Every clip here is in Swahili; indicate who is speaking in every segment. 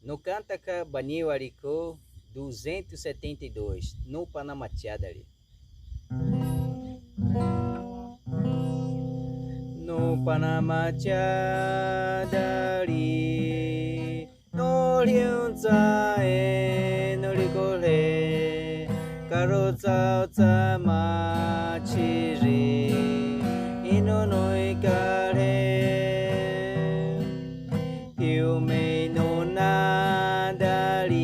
Speaker 1: No Cântaca Baniwarico 272, no Panamatiadari. No Panamatiadari, no Liunza e no Ricole, Carozza Oza Machiri, Ino noi care, Piume no Nadari,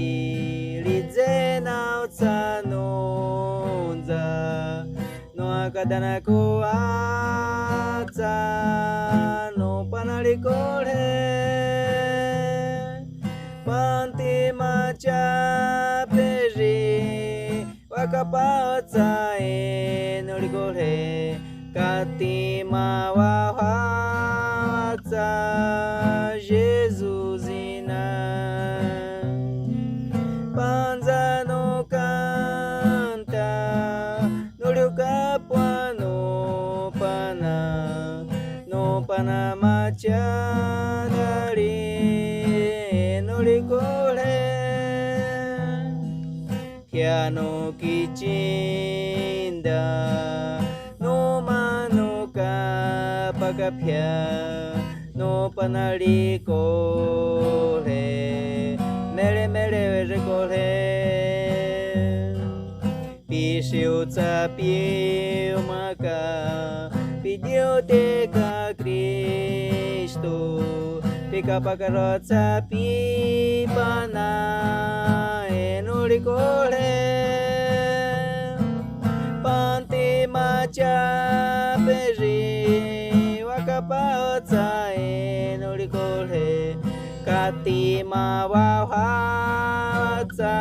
Speaker 1: Rizena Oza Nonza, no Akadana Koaza, no Panaricole, Panti Macha Peri, Wakapaza e no Ricole, Katima Wahaza, Jesusina, Panza no canta, no Riucapua no Pana, no Panamatiadari, no Ricole, Piano Kichinda, no Manuka Pagapia, no Panaricole, Mere Mere Recole, Pisiuza Piu Maka, Pidioteca Cristo, Pica Pacarozza Pipana, e no Ricole, Panti Macha Peri, Wakapaoza e no Ricole, Katima Wahaza,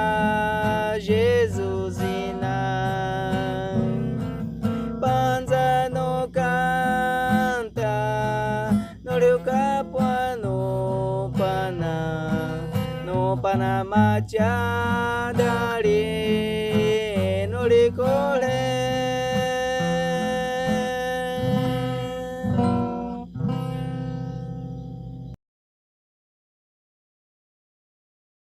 Speaker 1: Jesusina, Panza no canta, no Riucapua no Pana, no Panamatiadari.